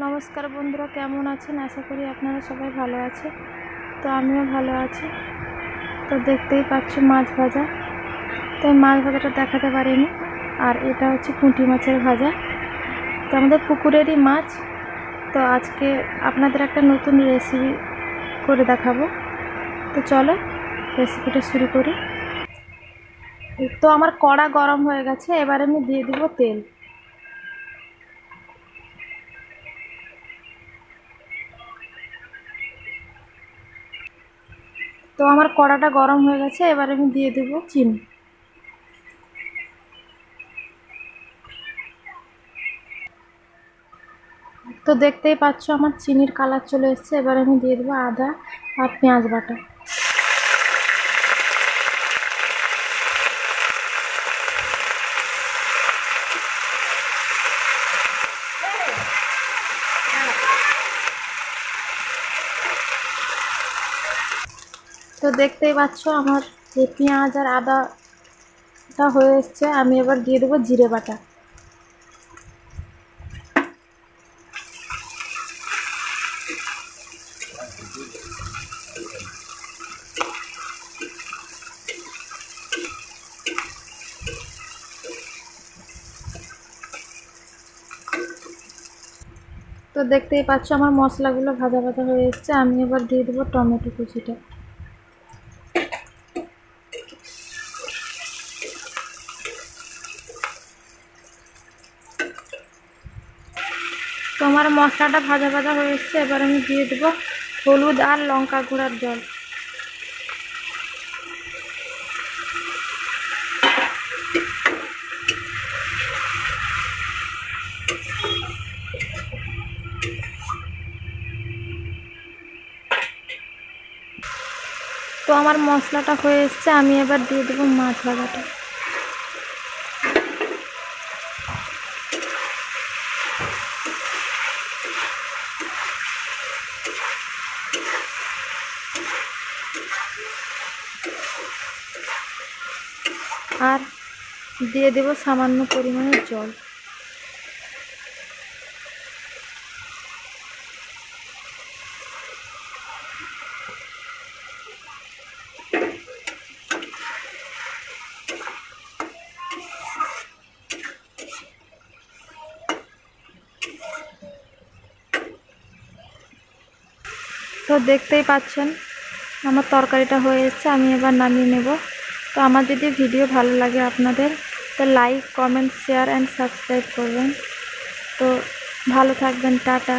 নমস্কার বন্ধুরা, কেমন আছেন? আশা করি আপনারা সবাই ভালো আছে। তো আমিও ভালো আছি। তো দেখতেই পাচ্ছ মাছ ভাজা। তো এই মাছ ভাজাটা দেখাতে পারিনি। আর এটা হচ্ছে পুঁটি মাছের ভাজা। তো আমাদের পুকুরেরই মাছ। তো আজকে আপনাদের একটা নতুন রেসিপি করে দেখাবো। তো চলো রেসিপিটা শুরু করি। তো আমার কড়া গরম হয়ে গেছে, এবার আমি দিয়ে দিব তেল। তো আমার কড়াটা গরম হয়ে গেছে, এবার আমি দিয়ে দেব চিনি। তো দেখতেই পাচ্ছ আমার চিনির কালার চলে এসেছে। এবার আমি দিয়ে দেবো আদা আর পেঁয়াজ বাটা। তো দেখতেই পাচ্ছ আমার এই পেঁয়াজ আর আদাটা হয়ে এসছে। আমি এবার দিয়ে দেবো জিরে বাটা। তো দেখতেই পাচ্ছ আমার মশলাগুলো ভাজা ভাজা হয়ে এসছে। আমি এবার দিয়ে দেবো টমেটো কুচিটা। তো আমার মশলাটা ভাজা ভাজা হয়ে এসছে, এবার আমি দিয়ে দেবো হলুদ আর লঙ্কা গুঁড়ার জল। তো আমার মশলাটা হয়ে এসছে, আমি এবার দিয়ে দেবো মাছ ভাজাটা। আর দিয়ে দেবো সামান্য পরিমাণে জল। তো দেখতেই পাচ্ছেন আমার তরকারিটা হয়ে এসছে, আমি এবার নামিয়ে নেব। তো আমার যদি ভিডিও ভালো লাগে আপনাদের, তো like, comment, share and subscribe করবেন। তো ভালো থাকবেন, টাটা।